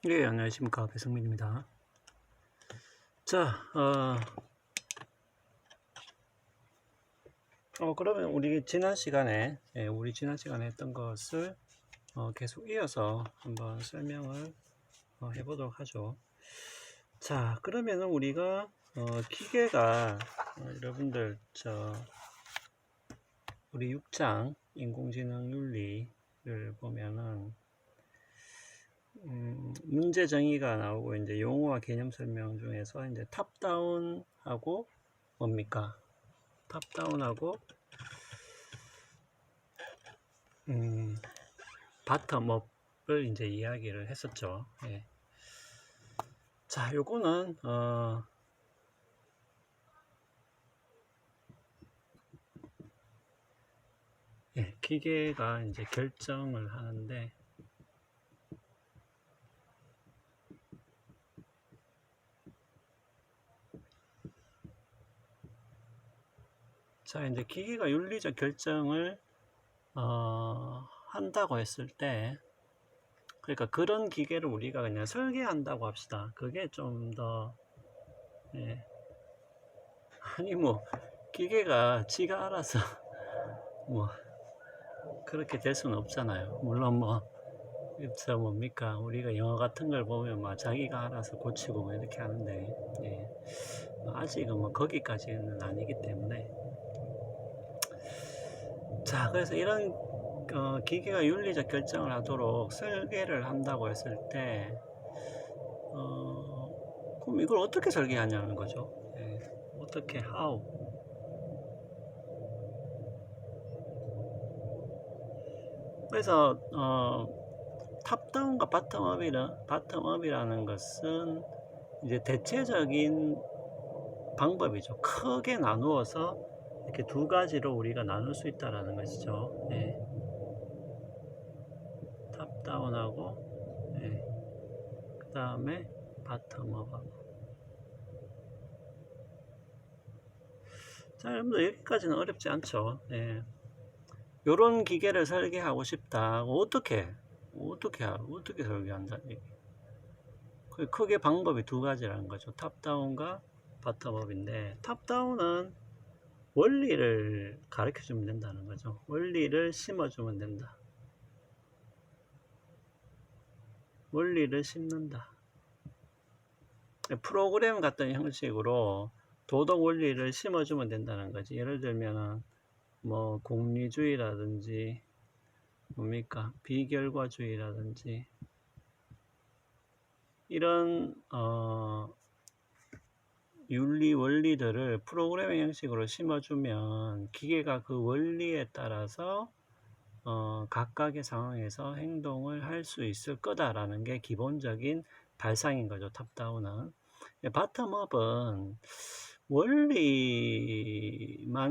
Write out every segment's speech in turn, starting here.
네, 안녕하십니까. 배승민입니다. 자, 그러면 우리 지난 시간에 했던 것을 계속 이어서 한번 설명을 해보도록 하죠. 자, 그러면은 우리가 기계가 여러분들 우리 6장 인공지능 윤리를 보면은 문제 정의가 나오고 이제 용어와 개념 설명 중에서 이제 탑다운하고 뭡니까? 탑다운하고 바텀업을 이제 이야기를 했었죠. 예. 자, 요거는 기계가 이제 결정을 하는데 자, 이제 기계가 윤리적 결정을 한다고 했을 때, 그러니까 그런 기계를 우리가 그냥 설계한다고 합시다. 그게 좀 더, 예. 아니 뭐 기계가 지가 알아서 뭐 그렇게 될 수는 없잖아요. 물론 뭐 뭡니까, 우리가 영화 같은 걸 보면 막 자기가 알아서 고치고 뭐 이렇게 하는데, 예. 아직은 뭐 거기까지는 아니기 때문에. 자, 그래서 이런 기계가 윤리적 결정을 하도록 설계를 한다고 했을 때 그럼 이걸 어떻게 설계하냐는 거죠. 예. 어떻게 how. 그래서 탑다운과 바텀업이라는 것은 이제 대체적인 방법이죠. 크게 나누어서 이렇게 두 가지로 우리가 나눌 수 있다라는 것이죠. 예. 탑다운하고, 예. 그 다음에 바텀업하고. 자, 여러분들 여기까지는 어렵지 않죠. 예. 요런 기계를 설계하고 싶다. 어떻게 설계한다. 크게 방법이 두 가지라는 거죠. 탑다운과 바텀업인데, 탑다운은 원리를 가르쳐 주면 된다는 거죠. 원리를 심어 주면 된다. 원리를 심는다. 프로그램 같은 형식으로 도덕 원리를 심어 주면 된다는 거지. 예를 들면은 뭐 공리주의라든지 뭡니까, 비결과주의라든지 이런 윤리 원리들을 프로그래밍 형식으로 심어주면 기계가 그 원리에 따라서 각각의 상황에서 행동을 할 수 있을 거다라는 게 기본적인 발상인 거죠. 탑다운은. 바텀업은 원리만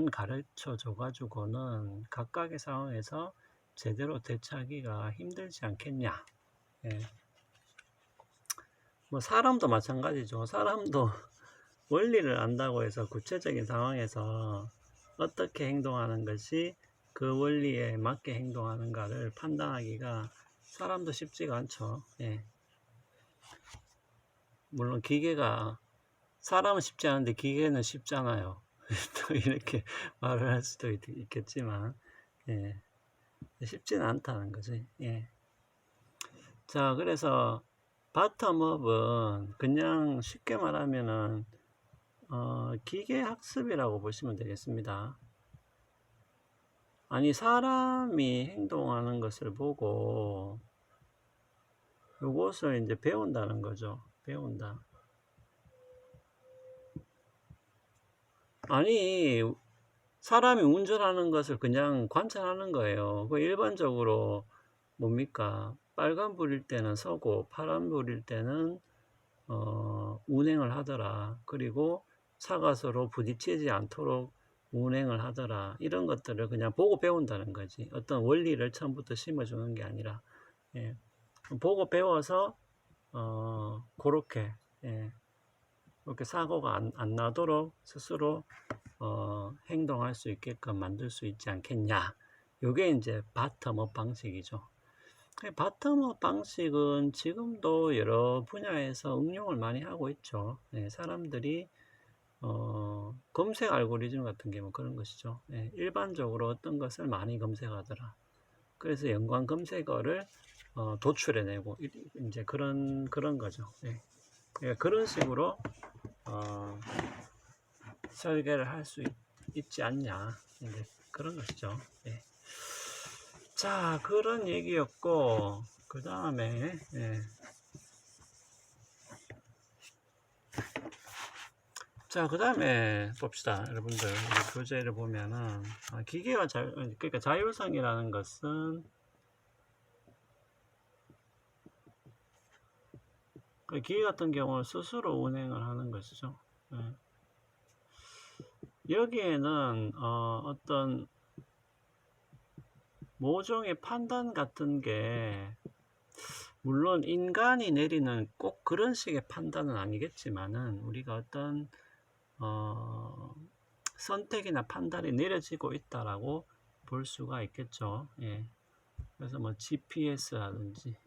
가르쳐 줘가지고는 각각의 상황에서 제대로 대처하기가 힘들지 않겠냐. 예. 뭐 사람도 마찬가지죠. 사람도 원리를 안다고 해서 구체적인 상황에서 어떻게 행동하는 것이 그 원리에 맞게 행동하는가를 판단하기가 사람도 쉽지가 않죠. 예. 물론 기계가, 사람은 쉽지 않은데 기계는 쉽잖아요. 또 이렇게 말을 할 수도 있겠지만, 예. 쉽지는 않다는 거지. 예. 자, 그래서 바텀업은 그냥 쉽게 말하면은 기계 학습이라고 보시면 되겠습니다. 아니, 사람이 행동하는 것을 보고 요것을 이제 배운다는 거죠. 배운다. 아니, 사람이 운전하는 것을 그냥 관찰하는 거예요. 그 일반적으로 뭡니까? 빨간불일 때는 서고 파란불일 때는 운행을 하더라. 그리고 사가서로 부딪히지 않도록 운행을 하더라. 이런 것들을 그냥 보고 배운다는 거지. 어떤 원리를 처음부터 심어주는 게 아니라, 예. 보고 배워서 그렇게, 예. 그렇게 사고가 안 나도록 스스로 행동할 수 있게끔 만들 수 있지 않겠냐. 요게 이제 바텀업 방식이죠. 바텀업 방식은 지금도 여러 분야에서 응용을 많이 하고 있죠. 사람들이 검색 알고리즘 같은 게 뭐 그런 것이죠. 일반적으로 어떤 것을 많이 검색하더라. 그래서 연관 검색어를 도출해내고 이제 그런 거죠. 그런 식으로 설계를 할 수 있지 않냐, 이제 그런 것이죠. 자, 그런 얘기였고, 그 다음에 자, 그 다음에 봅시다. 여러분들, 교재를 보면은, 기계와 그러니까 자율성이라는 것은, 그 기계 같은 경우는 스스로 운행을 하는 것이죠. 여기에는, 어떤, 모종의 판단 같은 게, 물론 인간이 내리는 꼭 그런 식의 판단은 아니겠지만은, 우리가 어떤, 선택이나 판단이 내려지고 있다라고 볼 수가 있겠죠. 그래서 뭐 GPS라든지,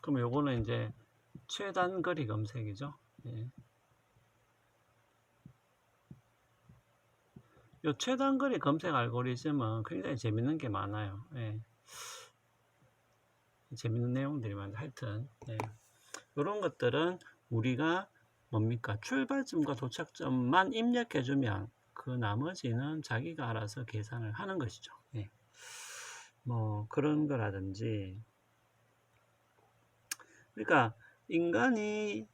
그럼 요거는 이제 최단거리 검색이죠. 요 최단거리 검색 알고리즘은 굉장히 재밌는 게 많아요. 재밌는 내용들이 많아요. 하여튼 이런 것들은 우리가 뭡니까? 출발점과 도착점만 입력해주면 그 나머지는 자기가 알아서 계산을 하는 것이죠. 뭐 그런 거라든지, 그러니까 인간이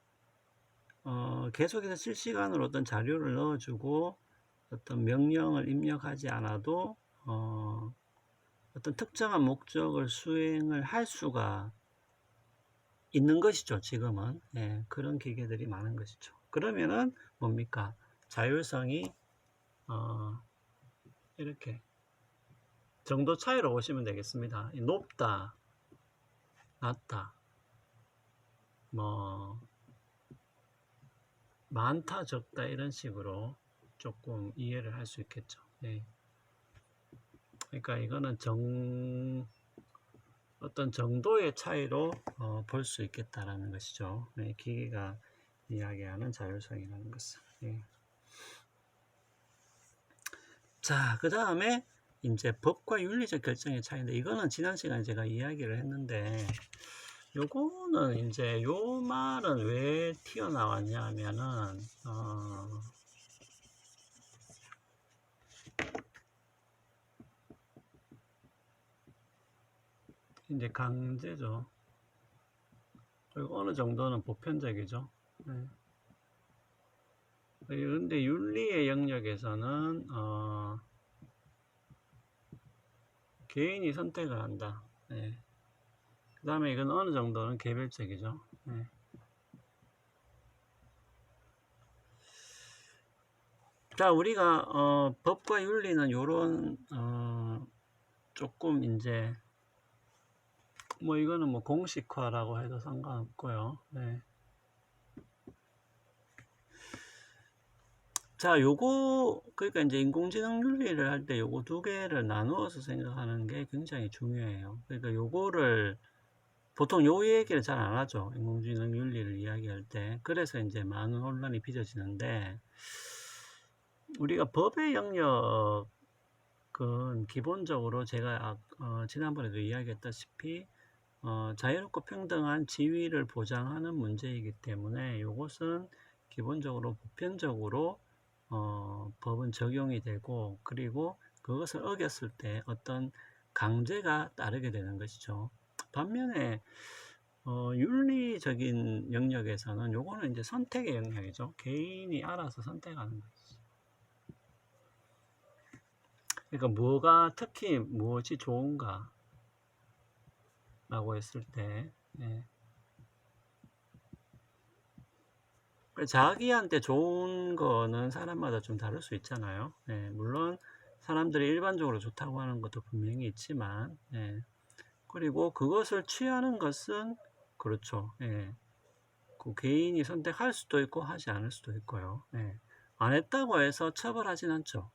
계속해서 실시간으로 어떤 자료를 넣어주고 어떤 명령을 입력하지 않아도 어떤 특정한 목적을 수행을 할 수가 있는 것이죠. 지금은 그런 기계들이 많은 것이죠. 그러면은 뭡니까? 자율성이 이렇게 정도 차이로 보시면 되겠습니다. 높다, 낮다, 뭐 많다, 적다 이런 식으로 조금 이해를 할 수 있겠죠. 그러니까 이거는 어떤 정도의 차이로 볼 수 있겠다라는 것이죠. 기계가 이야기하는 자율성이라는 것은. 자, 그 다음에 이제 법과 윤리적 결정의 차이인데, 이거는 지난 시간에 제가 이야기를 했는데, 요거는 이제 요 말은 왜 튀어나왔냐 하면은 이제 강제죠. 그리고 어느 정도는 보편적이죠. 그런데 윤리의 영역에서는 개인이 선택을 한다. 그 다음에 이건 어느 정도는 개별적이죠. 자, 우리가 법과 윤리는 요런 조금 이제 뭐 이거는 뭐 공식화라고 해도 상관없고요. 자, 요거 그러니까 이제 인공지능 윤리를 할 때 요거 두 개를 나누어서 생각하는 게 굉장히 중요해요. 그러니까 요거를 보통 요 얘기를 잘 안 하죠. 인공지능 윤리를 이야기할 때. 그래서 이제 많은 혼란이 빚어지는데, 우리가 법의 영역은 기본적으로 제가 지난번에도 이야기했다시피 자유롭고 평등한 지위를 보장하는 문제이기 때문에 이것은 기본적으로 보편적으로 법은 적용이 되고, 그리고 그것을 어겼을 때 어떤 강제가 따르게 되는 것이죠. 반면에 윤리적인 영역에서는 요거는 이제 선택의 영역이죠. 개인이 알아서 선택하는 것이죠. 그러니까 특히 무엇이 좋은가 라고 했을 때 자기한테 좋은 거는 사람마다 좀 다를 수 있잖아요. 물론 사람들이 일반적으로 좋다고 하는 것도 분명히 있지만, 그리고 그것을 취하는 것은 그렇죠. 그 개인이 선택할 수도 있고 하지 않을 수도 있고요. 안 했다고 해서 처벌하진 않죠.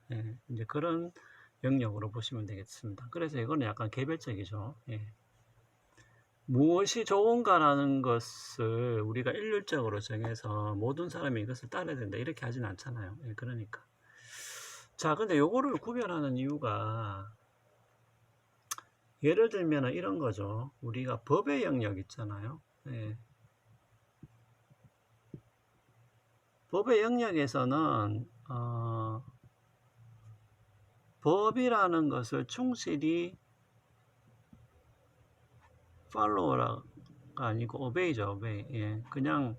이제 그런 영역으로 보시면 되겠습니다. 그래서 이거는 약간 개별적이죠. 예. 무엇이 좋은가라는 것을 우리가 일률적으로 정해서 모든 사람이 이것을 따라야 된다 이렇게 하진 않잖아요. 예, 그러니까. 자, 근데 요거를 구별하는 이유가 예를 들면 이런 거죠. 우리가 법의 영역 있잖아요. 예. 법의 영역에서는 법이라는 것을 충실히 follow가 아니고 obey죠. obey. 예. 그냥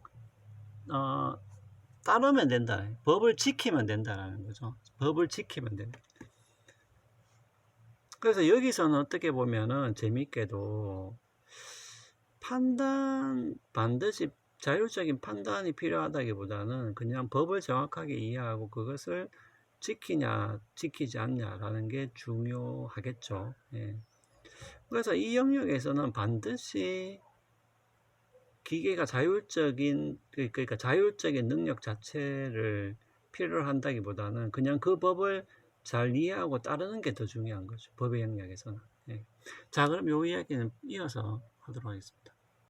따르면 된다. 법을 지키면 된다라는 거죠. 법을 지키면 된다. 그래서 여기서는 어떻게 보면은 재밌게도 반드시 자율적인 판단이 필요하다기보다는 그냥 법을 정확하게 이해하고 그것을 지키냐 지키지 않냐라는 게 중요하겠죠. 예. 그래서 이 영역에서는 반드시 기계가 그러니까 자율적인 능력 자체를 필요로 한다기보다는 그냥 그 법을 잘 이해하고 따르는 게 더 중요한 거죠. 법의 영역에서는. 예. 자, 그럼 요 이야기는 이어서 하도록 하겠습니다.